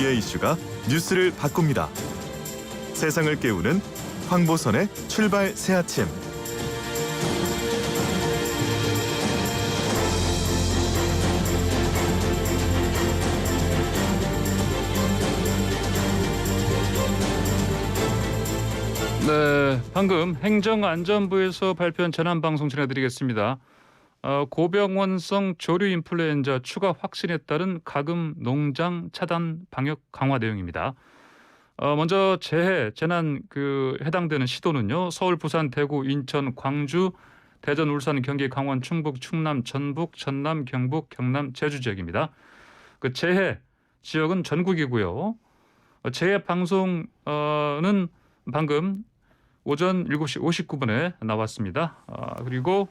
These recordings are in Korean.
미디어의 이슈가 뉴스를 바꿉니다. 세상을 깨우는 황보선의 출발 새아침. 네, 방금 행정안전부에서 발표한 재난방송 전해드리겠습니다. 고병원성 조류 인플루엔자 추가 확진에 따른 가금 농장 차단 방역 강화 내용입니다. 먼저 재난 해당되는 시도는요. 서울, 부산, 대구, 인천, 광주, 대전, 울산, 경기, 강원, 충북, 충남, 전북, 전남, 경북, 경남, 제주 지역입니다. 그 재해 지역은 전국이고요. 재해 방송은 방금 오전 7시 59분에 나왔습니다. 그리고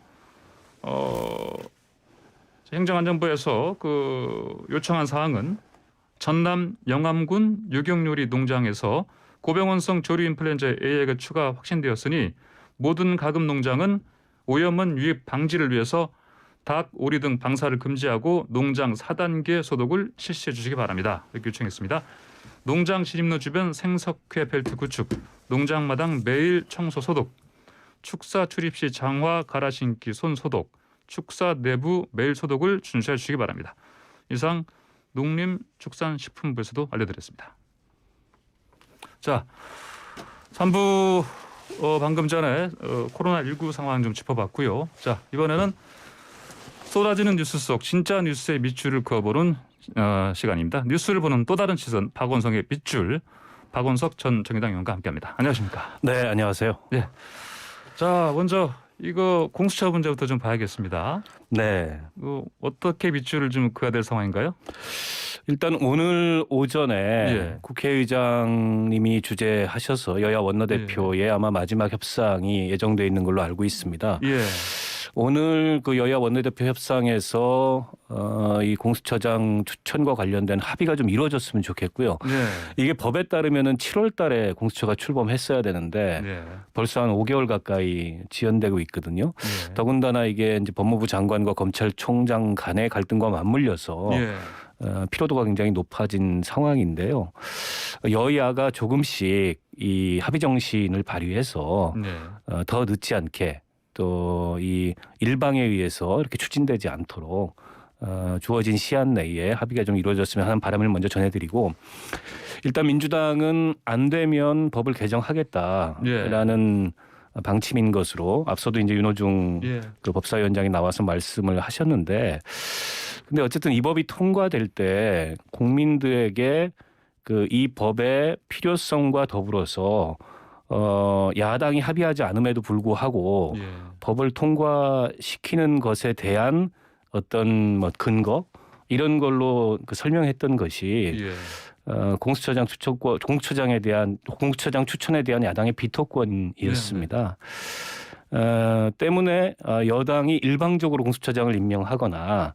행정안전부에서 요청한 사항은 전남 영암군 유경요리 농장에서 고병원성 조류 인플루엔자 A가 추가 확진되었으니 모든 가금 농장은 오염원 유입 방지를 위해서 닭, 오리 등 방사를 금지하고 농장 4단계 소독을 실시해 주시기 바랍니다. 이렇게 요청했습니다. 농장 진입로 주변 생석회 벨트 구축, 농장마당 매일 청소 소독, 축사 출입 시 장화 갈아 신기 손 소독, 축사 내부 매일 소독을 준수해 주시기 바랍니다. 이상 농림축산식품부에서도 알려드렸습니다. 자, 3부 방금 전에 코로나19 상황 좀 짚어봤고요. 자, 이번에는 쏟아지는 뉴스 속 진짜 뉴스의 밑줄을 그어보는 시간입니다. 뉴스를 보는 또 다른 시선, 박원석의 밑줄, 박원석 전 정의당 의원과 함께합니다. 안녕하십니까? 네, 안녕하세요. 네. 자, 먼저 이거 공수처 문제부터 좀 봐야겠습니다. 네. 어떻게 밑줄을 좀 그어야 될 상황인가요? 일단 오늘 오전에 국회의장님이 주재하셔서 여야 원내대표의 아마 마지막 협상이 예정돼 있는 걸로 알고 있습니다. 예. 오늘 여야 원내대표 협상에서 이 공수처장 추천과 관련된 합의가 좀 이루어졌으면 좋겠고요. 네. 이게 법에 따르면은 7월 달에 공수처가 출범했어야 되는데 벌써 한 5개월 가까이 지연되고 있거든요. 더군다나 이게 이제 법무부 장관과 검찰총장 간의 갈등과 맞물려서 피로도가 굉장히 높아진 상황인데요. 여야가 조금씩 이 합의 정신을 발휘해서 더 늦지 않게 또 이 일방에 의해서 이렇게 추진되지 않도록 주어진 시한 내에 합의가 좀 이루어졌으면 하는 바람을 먼저 전해드리고, 일단 민주당은 안 되면 법을 개정하겠다라는 방침인 것으로 앞서도 이제 윤호중 그 법사위원장이 나와서 말씀을 하셨는데, 근데 어쨌든 이 법이 통과될 때 국민들에게 이 법의 필요성과 더불어서 야당이 합의하지 않음에도 불구하고 법을 통과시키는 것에 대한 어떤 근거 이런 걸로 설명했던 것이 공수처장 추천에 대한 야당의 비토권이었습니다. 때문에 여당이 일방적으로 공수처장을 임명하거나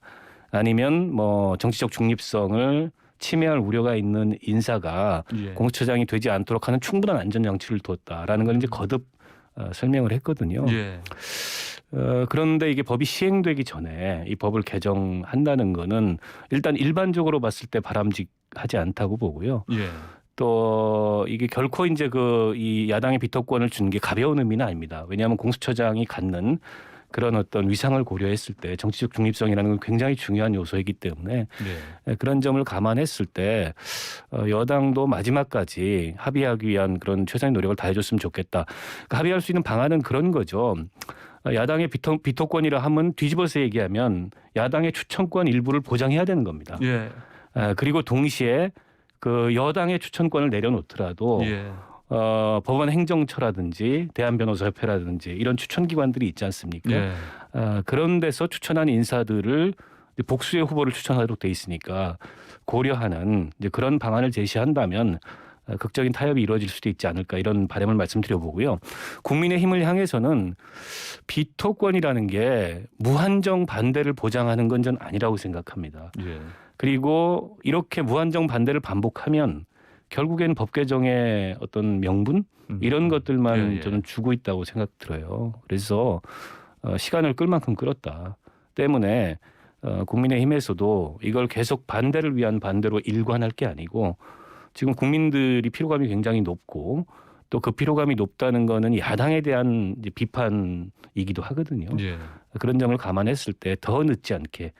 아니면 정치적 중립성을 침해할 우려가 있는 인사가 공수처장이 되지 않도록 하는 충분한 안전장치를 뒀다라는 걸 이제 거듭 설명을 했거든요. 그런데 이게 법이 시행되기 전에 이 법을 개정한다는 거는 일단 일반적으로 봤을 때 바람직하지 않다고 보고요. 또 이게 결코 이제 이 야당의 비토권을 준 게 가벼운 의미는 아닙니다. 왜냐하면 공수처장이 갖는 그런 어떤 위상을 고려했을 때 정치적 중립성이라는 건 굉장히 중요한 요소이기 때문에 그런 점을 감안했을 때 여당도 마지막까지 합의하기 위한 그런 최선의 노력을 다해줬으면 좋겠다. 그러니까 합의할 수 있는 방안은 그런 거죠. 야당의 비토권이라 하면 뒤집어서 얘기하면 야당의 추천권 일부를 보장해야 되는 겁니다. 그리고 동시에 여당의 추천권을 내려놓더라도 법원 행정처라든지 대한변호사협회라든지 이런 추천기관들이 있지 않습니까? 그런 데서 추천한 인사들을 복수의 후보를 추천하도록 돼 있으니까 고려하는 이제 그런 방안을 제시한다면 극적인 타협이 이루어질 수도 있지 않을까, 이런 바람을 말씀드려보고요. 국민의힘을 향해서는 비토권이라는 게 무한정 반대를 보장하는 건 전 아니라고 생각합니다. 그리고 이렇게 무한정 반대를 반복하면 결국엔 법 개정의 어떤 명분 이런 것들만 저는 주고 있다고 생각 들어요. 그래서 시간을 끌 만큼 끌었다 때문에 국민의힘에서도 이걸 계속 반대를 위한 반대로 일관할 게 아니고 지금 국민들이 피로감이 굉장히 높고 또 그 피로감이 높다는 거는 야당에 대한 이제 비판이기도 하거든요. 예. 그런 점을 감안했을 때 더 늦지 않게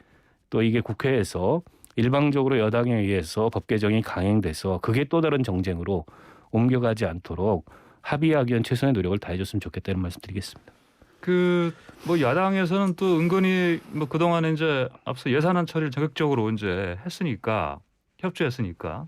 또 이게 국회에서 일방적으로 여당에 의해서 법 개정이 강행돼서 그게 또 다른 정쟁으로 옮겨가지 않도록 합의하기 위한 최선의 노력을 다해줬으면 좋겠다는 말씀드리겠습니다. 그 뭐 야당에서는 또 은근히 뭐 그동안에 이제 앞서 예산안 처리를 적극적으로 이제 했으니까 협조했으니까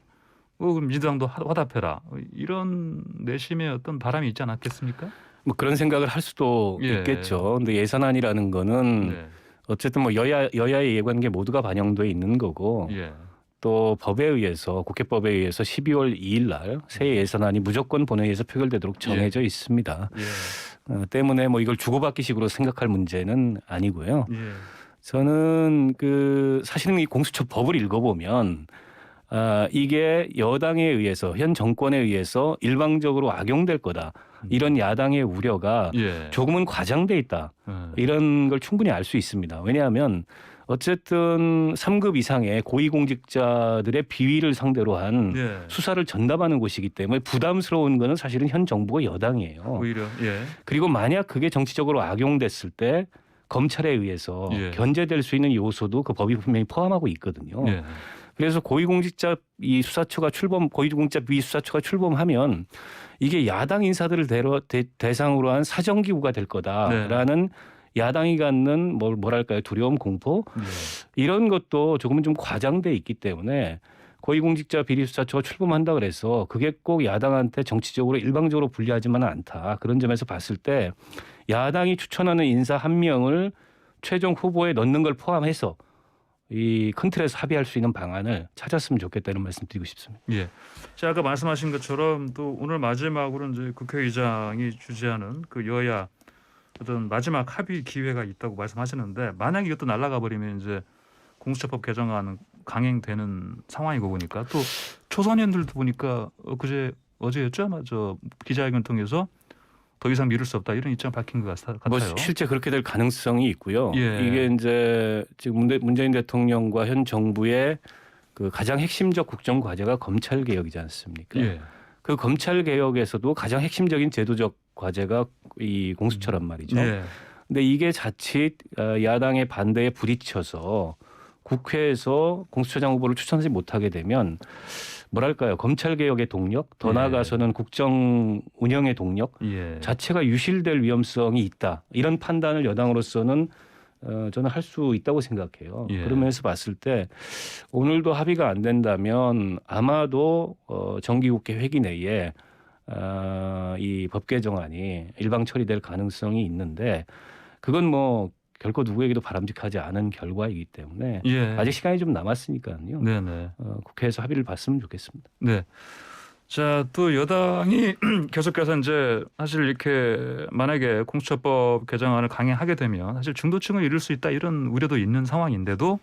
뭐 그럼 민주당도 화답해라 이런 내심의 어떤 바람이 있지 않았겠습니까? 뭐 그런 생각을 할 수도 예. 있겠죠. 근데 예산안이라는 거는 네. 어쨌든 뭐 여야의 이해관계 모두가 반영돼 있는 거고 예. 또 법에 의해서 국회법에 의해서 12월 2일 날 새 예산안이 무조건 본회의에서 표결되도록 정해져 있습니다. 예. 때문에 뭐 이걸 주고받기식으로 생각할 문제는 아니고요. 예. 저는 사실은 이 공수처법을 읽어보면 이게 여당에 의해서 현 정권에 의해서 일방적으로 악용될 거다. 이런 야당의 우려가 예. 조금은 과장돼 있다. 이런 걸 충분히 알 수 있습니다. 왜냐하면 어쨌든 3급 이상의 고위공직자들의 비위를 상대로 한 예. 수사를 전담하는 곳이기 때문에 부담스러운 거는 사실은 현 정부가 여당이에요. 오히려 예. 그리고 만약 그게 정치적으로 악용됐을 때 검찰에 의해서 예. 견제될 수 있는 요소도 그 법이 분명히 포함하고 있거든요. 예. 그래서 고위공직자 이 수사처가 고위공직자 비 수사처가 출범하면 이게 야당 인사들을 대상으로 한 사정기구가 될 거다라는 야당이 갖는 뭐랄까요 두려움 공포 예. 이런 것도 조금은 좀 과장돼 있기 때문에 고위공직자 비리 수사처가 출범한다 그래서 그게 꼭 야당한테 정치적으로 일방적으로 불리하지만은 않다. 그런 점에서 봤을 때 야당이 추천하는 인사 한 명을 최종 후보에 넣는 걸 포함해서 이 큰 틀에서 합의할 수 있는 방안을 찾았으면 좋겠다는 말씀 드리고 싶습니다. 예. 자, 아까 말씀하신 것처럼 또 오늘 마지막으로 이제 국회의장이 주재하는 그 여야 어떤 마지막 합의 기회가 있다고 말씀하셨는데 만약 이것도 날아가 버리면 이제 공수처법 개정안 강행되는 상황이고 보니까 또 초선의원들도 보니까 어제였죠 아마 저 기자회견 통해서 더 이상 미룰 수 없다 이런 입장 밝힌 것 같아요. 뭐 실제 그렇게 될 가능성이 있고요. 예. 이게 이제 지금 문재인 대통령과 현 정부의 그 가장 핵심적 국정 과제가 검찰 개혁이지 않습니까? 예. 그 검찰 개혁에서도 가장 핵심적인 제도적 과제가 이 공수처란 말이죠. 예. 근데 이게 자칫 야당의 반대에 부딪혀서 국회에서 공수처장 후보를 추천하지 못하게 되면 뭐랄까요 검찰 개혁의 동력 더 예. 나아가서는 국정 운영의 동력 예. 자체가 유실될 위험성이 있다. 이런 판단을 여당으로서는 저는 할 수 있다고 생각해요. 예. 그런 면에서 봤을 때 오늘도 합의가 안 된다면 아마도 정기국회 회기 내에 이 법 개정안이 일방 처리될 가능성이 있는데 그건 뭐 결코 누구에게도 바람직하지 않은 결과이기 때문에 예. 아직 시간이 좀 남았으니까요. 네네. 국회에서 합의를 봤으면 좋겠습니다. 네. 자, 또 여당이 계속해서 이제 사실 이렇게 만약에 공수처법 개정안을 강행하게 되면 사실 중도층을 잃을 수 있다 이런 우려도 있는 상황인데도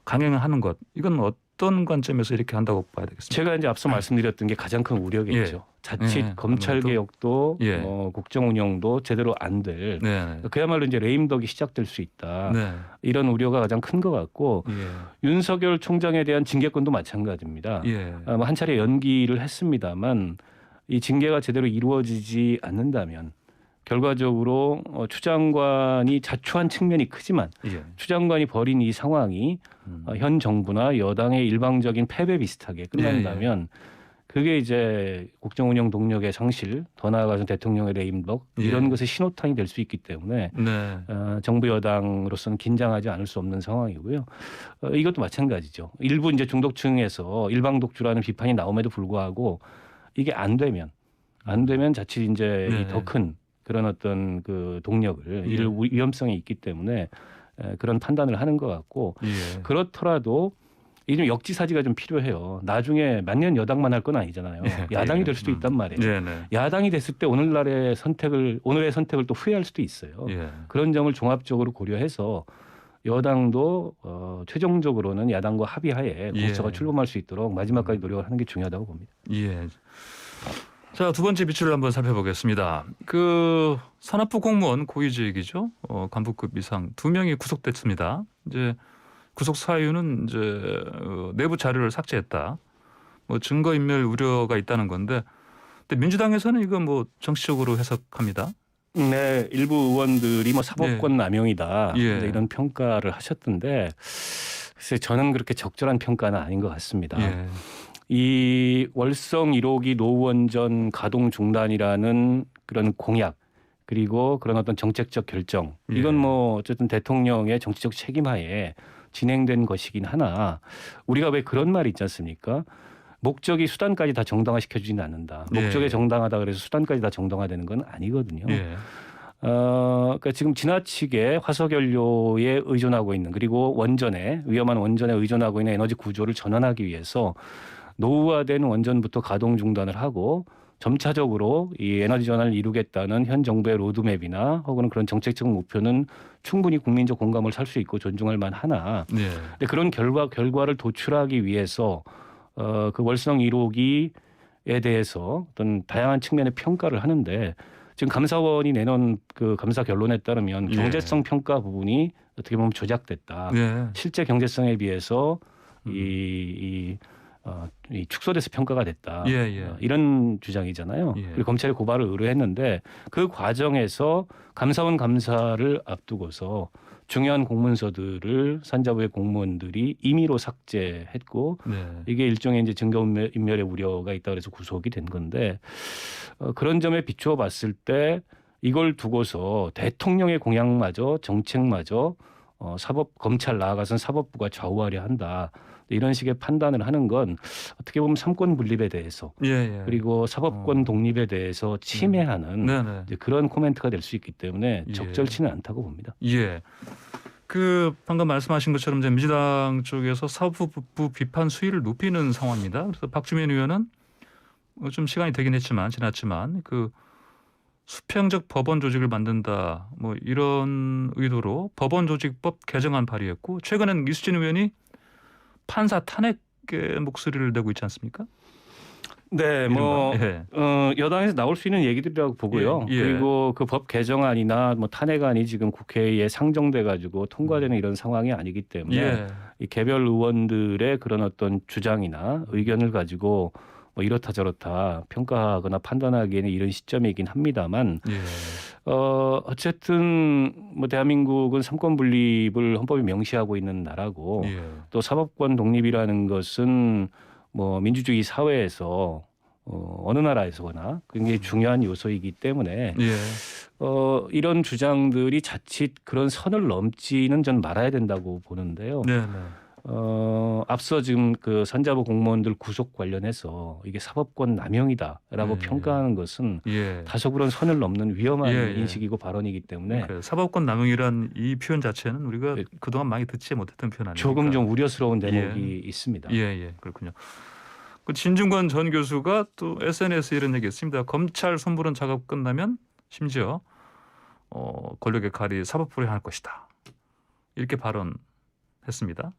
강행을 하는 것 이건 어떤 관점에서 이렇게 한다고 봐야 되겠습니까? 제가 이제 앞서 말씀드렸던 게 가장 큰 우려겠죠. 자칫 예. 검찰 아무래도. 개혁도 예. 국정 운영도 제대로 안 될 네. 그야말로 이제 레임덕이 시작될 수 있다. 네. 이런 우려가 가장 큰 것 같고 예. 윤석열 총장에 대한 징계권도 마찬가지입니다. 예. 한 차례 연기를 했습니다만 이 징계가 제대로 이루어지지 않는다면 결과적으로 추 장관이 자초한 측면이 크지만 예. 추 장관이 벌인 이 상황이 현 정부나 여당의 일방적인 패배 비슷하게 끝난다면 그게 이제 국정운영 동력의 상실, 더 나아가서 대통령의 레임덕 이런 예. 것의 신호탄이 될 수 있기 때문에 네. 정부 여당으로서는 긴장하지 않을 수 없는 상황이고요. 이것도 마찬가지죠. 일부 이제 중독층에서 일방 독주라는 비판이 나옴에도 불구하고 이게 안 되면 자칫 이제 네. 더 큰 그런 어떤 그 동력을 잃을 위험성이 있기 때문에 그런 판단을 하는 것 같고 예. 그렇더라도 이 좀 역지사지가 좀 필요해요. 나중에 만년 여당만 할 건 아니잖아요. 예. 야당이 될 수도 있단 말이에요. 네. 네. 야당이 됐을 때 오늘의 선택을 또 후회할 수도 있어요. 예. 그런 점을 종합적으로 고려해서 여당도 최종적으로는 야당과 합의하에 공수처가 출범할 수 있도록 마지막까지 노력을 하는 게 중요하다고 봅니다. 예. 자, 두 번째 비추를 한번 살펴보겠습니다. 그 산업부 공무원 고위직이죠. 간부급 이상 2명이 구속됐습니다. 이제 구속 사유는 이제 내부 자료를 삭제했다. 뭐 증거 인멸 우려가 있다는 건데, 근데 민주당에서는 이거 뭐 정치적으로 해석합니다. 네, 일부 의원들이 뭐 사법권 남용이다 예. 이런 평가를 하셨던데, 글쎄 저는 그렇게 적절한 평가는 아닌 것 같습니다. 예. 이 월성 1호기 노원전 가동 중단이라는 그런 공약 그리고 그런 어떤 정책적 결정, 예. 이건 뭐 어쨌든 대통령의 정치적 책임하에 진행된 것이긴 하나, 우리가 왜 그런 말이 있지 않습니까? 목적이 수단까지 다 정당화시켜주지는 않는다. 목적이 예. 정당하다 그래서 수단까지 다 정당화되는 건 아니거든요. 예. 그러니까 지금 지나치게 화석연료에 의존하고 있는, 그리고 위험한 원전에 의존하고 있는 에너지 구조를 전환하기 위해서 노후화된 원전부터 가동 중단을 하고 점차적으로 이 에너지 전환을 이루겠다는 현 정부의 로드맵이나 혹은 그런 정책적 목표는 충분히 국민적 공감을 살 수 있고 존중할 만하나, 예. 근데 그런 결과를 도출하기 위해서 그 월성 1호기에 대해서 어떤 다양한 측면의 평가를 하는데, 지금 감사원이 내놓은 그 감사 결론에 따르면 경제성 평가 부분이 어떻게 보면 조작됐다. 예. 실제 경제성에 비해서 이 축소돼서 평가가 됐다. 예. 이런 주장이잖아요. 예. 그리고 검찰에 고발을 의뢰했는데 그 과정에서 감사원 감사를 앞두고서 중요한 공문서들을 산자부의 공무원들이 임의로 삭제했고, 네. 이게 일종의 이제 증거 인멸의 우려가 있다 그래서 구속이 된 건데, 그런 점에 비추어 봤을 때 이걸 두고서 대통령의 공약마저 정책마저 검찰 나아가서는 사법부가 좌우하려 한다, 이런 식의 판단을 하는 건 어떻게 보면 삼권 분립에 대해서 예. 그리고 사법권 독립에 대해서 침해하는 네네. 이제 그런 코멘트가 될 수 있기 때문에 예. 적절치는 않다고 봅니다. 예. 그 방금 말씀하신 것처럼 이제 민주당 쪽에서 사법부 비판 수위를 높이는 상황입니다. 그래서 박주민 의원은 좀 시간이 되긴 했지만 지났지만 그 수평적 법원 조직을 만든다 뭐 이런 의도로 법원 조직법 개정안 발의했고, 최근엔 이수진 의원이 판사 탄핵의 목소리를 내고 있지 않습니까? 네, 여당에서 나올 수 있는 얘기들이라고 보고요. 예. 그리고 그 법 개정안이나 뭐 탄핵안이 지금 국회에 상정돼 가지고 통과되는 이런 상황이 아니기 때문에 예. 이 개별 의원들의 그런 어떤 주장이나 의견을 가지고 뭐 이렇다 저렇다 평가하거나 판단하기에는 이런 시점이긴 합니다만, 예. 어쨌든 뭐 대한민국은 삼권 분립을 헌법에 명시하고 있는 나라고, 예. 또 사법권 독립이라는 것은 뭐 민주주의 사회에서 어느 나라에서거나 굉장히 중요한 요소이기 때문에 예. 이런 주장들이 자칫 그런 선을 넘지는 전 말아야 된다고 보는데요. 네. 앞서 지금 그 산자부 공무원들 구속 관련해서 이게 사법권 남용이다라고 평가하는 것은 예. 다소 그런 선을 넘는 위험한 예. 인식이고 발언이기 때문에 사법권 남용이란 이 표현 자체는 우리가 그동안 많이 듣지 못했던 표현 아닙니까? 조금 좀 우려스러운 대목이 있습니다. 예. 그렇군요. 그 진중권 전 교수가 또 SNS에 이런 얘기했습니다. 검찰 손부른 작업 끝나면 심지어 권력의 칼이 사법부를 향할 것이다, 이렇게 발언했습니다.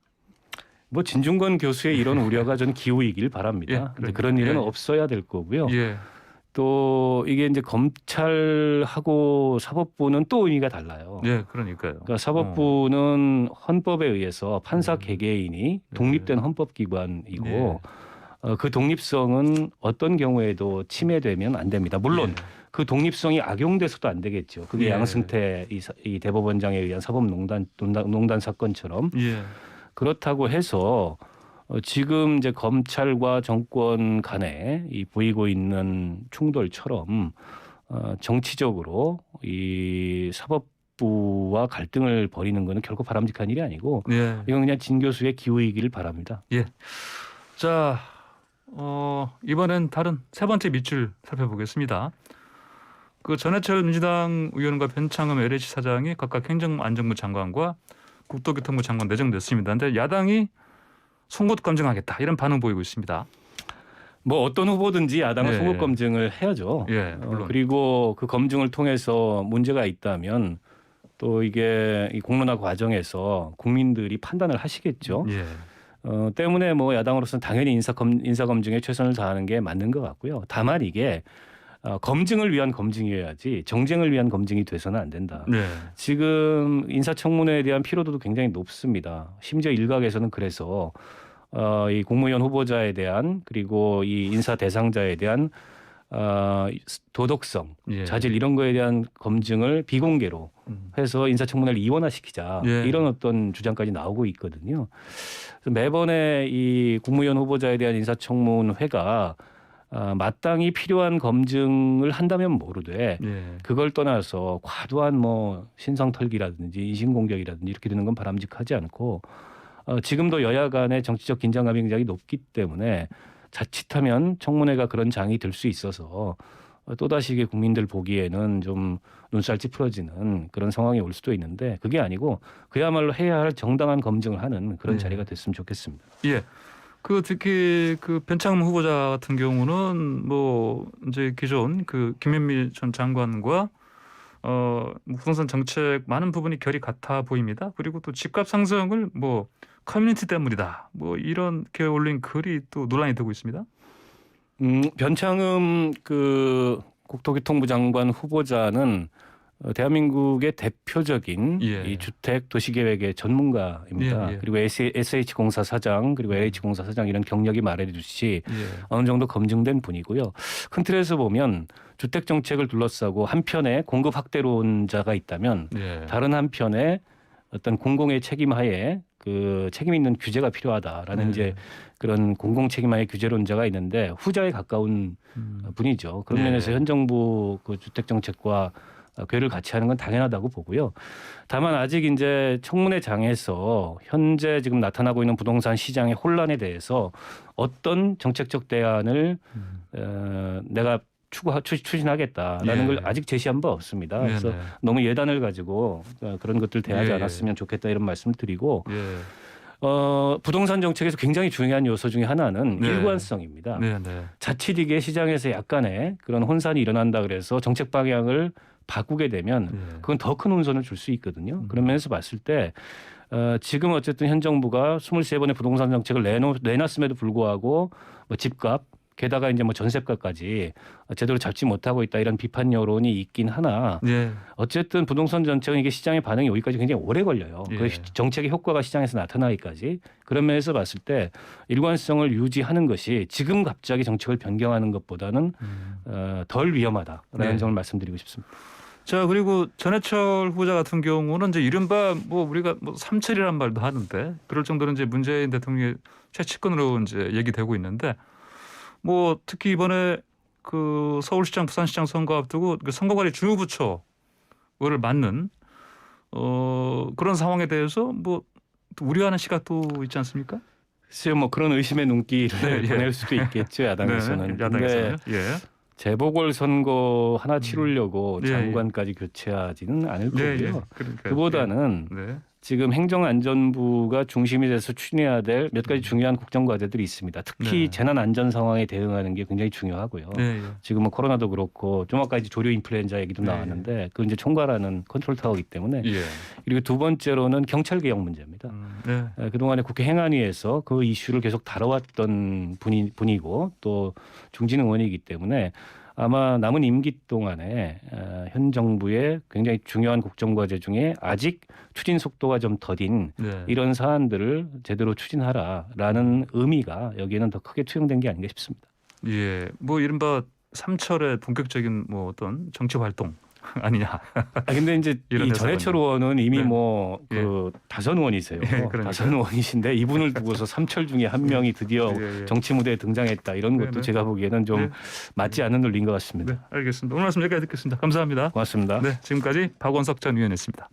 뭐 진중권 교수의 이런 우려가 저는 기우이길 바랍니다. 예, 그런 일은 예. 없어야 될 거고요. 예. 또 이게 이제 검찰하고 사법부는 또 의미가 달라요. 예, 그러니까요. 그러니까 사법부는 헌법에 의해서 판사 개개인이 독립된 헌법기관이고 그 독립성은 어떤 경우에도 침해되면 안 됩니다. 물론 그 독립성이 악용돼서도 안 되겠죠. 그게 양승태 이 대법원장에 의한 사법농단 사건처럼. 그렇다고 해서 지금 이제 검찰과 정권 간에 이 보이고 있는 충돌처럼 정치적으로 이 사법부와 갈등을 벌이는 것은 결코 바람직한 일이 아니고 이건 그냥 진 교수의 기우이기를 바랍니다. 예. 자, 이번엔 다른 세 번째 밑줄 살펴보겠습니다. 그 전해철 민주당 의원과 변창흠 LH 사장이 각각 행정안전부 장관과 국토교통부 장관 내정됐습니다. 그런데 야당이 송곳 검증하겠다, 이런 반응 보이고 있습니다. 뭐 어떤 후보든지 야당은 송곳 검증을 해야죠. 물론. 그리고 그 검증을 통해서 문제가 있다면 또 이게 이 공론화 과정에서 국민들이 판단을 하시겠죠. 때문에 뭐 야당으로서는 당연히 인사 검증에 최선을 다하는 게 맞는 것 같고요. 다만 이게 검증을 위한 검증이어야지 정쟁을 위한 검증이 돼서는 안 된다. 지금 인사청문회에 대한 피로도도 굉장히 높습니다. 심지어 일각에서는 그래서 이 국무위원 후보자에 대한 그리고 이 인사 대상자에 대한 도덕성, 예. 자질 이런 거에 대한 검증을 비공개로 해서 인사청문회를 이원화시키자 예. 이런 어떤 주장까지 나오고 있거든요. 그래서 매번에 이 국무위원 후보자에 대한 인사청문회가 마땅히 필요한 검증을 한다면 모르되 예. 그걸 떠나서 과도한 뭐 신상털기라든지 인신공격이라든지 이렇게 되는 건 바람직하지 않고 지금도 여야 간의 정치적 긴장감이 굉장히 높기 때문에 자칫하면 청문회가 그런 장이 될 수 있어서 또다시 이게 국민들 보기에는 좀 눈살 찌푸러지는 그런 상황이 올 수도 있는데 그게 아니고 그야말로 해야 할 정당한 검증을 하는 그런 예. 자리가 됐으면 좋겠습니다. 예. 그 특히 그 변창흠 후보자 같은 경우는 뭐 이제 기존 그 김현미 전 장관과 부동산 정책 많은 부분이 결이 같아 보입니다. 그리고 또 집값 상승을 뭐 커뮤니티 때문이다. 뭐 이렇게 올린 글이 또 논란이 되고 있습니다. 변창흠 그 국토교통부 장관 후보자는 대한민국의 대표적인 예. 이 주택 도시계획의 전문가입니다. 예, 예. 그리고 SH공사 사장 그리고 LH공사 사장 이런 경력이 말해주듯이 예. 어느 정도 검증된 분이고요. 큰 틀에서 보면 주택 정책을 둘러싸고 한편에 공급 확대론자가 있다면 예. 다른 한편에 어떤 공공의 책임하에 그 책임 있는 규제가 필요하다라는 이제 그런 공공 책임하에 규제론자가 있는데 후자에 가까운 분이죠. 그런 예. 면에서 현 정부 그 주택 정책과 궤를 같이 하는 건 당연하다고 보고요. 다만 아직 이제 청문회장에서 현재 지금 나타나고 있는 부동산 시장의 혼란에 대해서 어떤 정책적 대안을 내가 추진하겠다라는 예. 걸 아직 제시한 바 없습니다. 그래서 네네. 너무 예단을 가지고 그런 것들 대하지 예. 않았으면 좋겠다 이런 말씀을 드리고 예. 부동산 정책에서 굉장히 중요한 요소 중에 하나는 네. 일관성입니다. 네네. 자칫 이게 시장에서 약간의 그런 혼선이 일어난다 그래서 정책 방향을 바꾸게 되면 예. 그건 더 큰 혼선을 줄 수 있거든요. 그런 면에서 봤을 때 지금 어쨌든 현 정부가 23번의 부동산 정책을 내놨음에도 불구하고 뭐 집값 게다가 이제 뭐 전세가까지 제대로 잡지 못하고 있다 이런 비판 여론이 있긴 하나 예. 어쨌든 부동산 정책은 이게 시장의 반응이 오기까지 굉장히 오래 걸려요. 예. 그 정책의 효과가 시장에서 나타나기까지 그런 면에서 봤을 때 일관성을 유지하는 것이 지금 갑자기 정책을 변경하는 것보다는 덜 위험하다라는 네. 점을 말씀드리고 싶습니다. 자, 그리고 전해철 후보자 같은 경우는 이제 이른바 뭐 우리가 뭐 삼철이란 말도 하는데 그럴 정도로 이제 문재인 대통령의 최측근으로 이제 얘기되고 있는데 뭐 특히 이번에 그 서울시장, 부산시장 선거 앞두고 그 선거관리 주무부처를 맡는 그런 상황에 대해서 뭐 우려하는 시각도 있지 않습니까? 글쎄요, 뭐 그런 의심의 눈길을 네, 예. 보낼 수도 있겠죠 야당에서는. 네, 야당에서는. 근데 예. 재보궐 선거 하나 치르려고 예, 장관까지 교체하지는 않을 거고요. 예, 예. 그러니까요. 그보다는 네. 지금 행정안전부가 중심이 돼서 추진해야 될 몇 가지 중요한 국정과제들이 있습니다. 특히 네. 재난안전 상황에 대응하는 게 굉장히 중요하고요. 네, 예. 지금 뭐 코로나도 그렇고 좀 아까 이제 조류 인플루엔자 얘기도 네. 나왔는데 그 이제 총괄하는 컨트롤 타워이기 때문에 예. 그리고 두 번째로는 경찰 개혁 문제입니다. 네. 그동안에 국회 행안위에서 그 이슈를 계속 다뤄왔던 분이고 또 중진 의원이기 때문에 아마 남은 임기 동안에 현 정부의 굉장히 중요한 국정과제 중에 아직 추진 속도가 좀 더딘 네. 이런 사안들을 제대로 추진하라라는 의미가 여기에는 더 크게 투영된 게 아닌가 싶습니다. 예. 뭐 이른바 삼철의 본격적인 뭐 어떤 정치 활동 아니냐. 근데 이제 이런 이 해석은요. 전해철 의원은 이미 네. 뭐 그 다선 의원이세요. 예, 그러니까요. 다선 의원이신데 이분을 두고서 삼철 중에 한 명이 드디어 예, 예. 정치 무대에 등장했다 이런 것도 네, 네. 제가 보기에는 좀 네. 맞지 않는 논리인 것 같습니다. 네, 알겠습니다. 오늘 말씀 여기까지 듣겠습니다. 감사합니다. 고맙습니다. 네, 지금까지 박원석 전 의원이었습니다.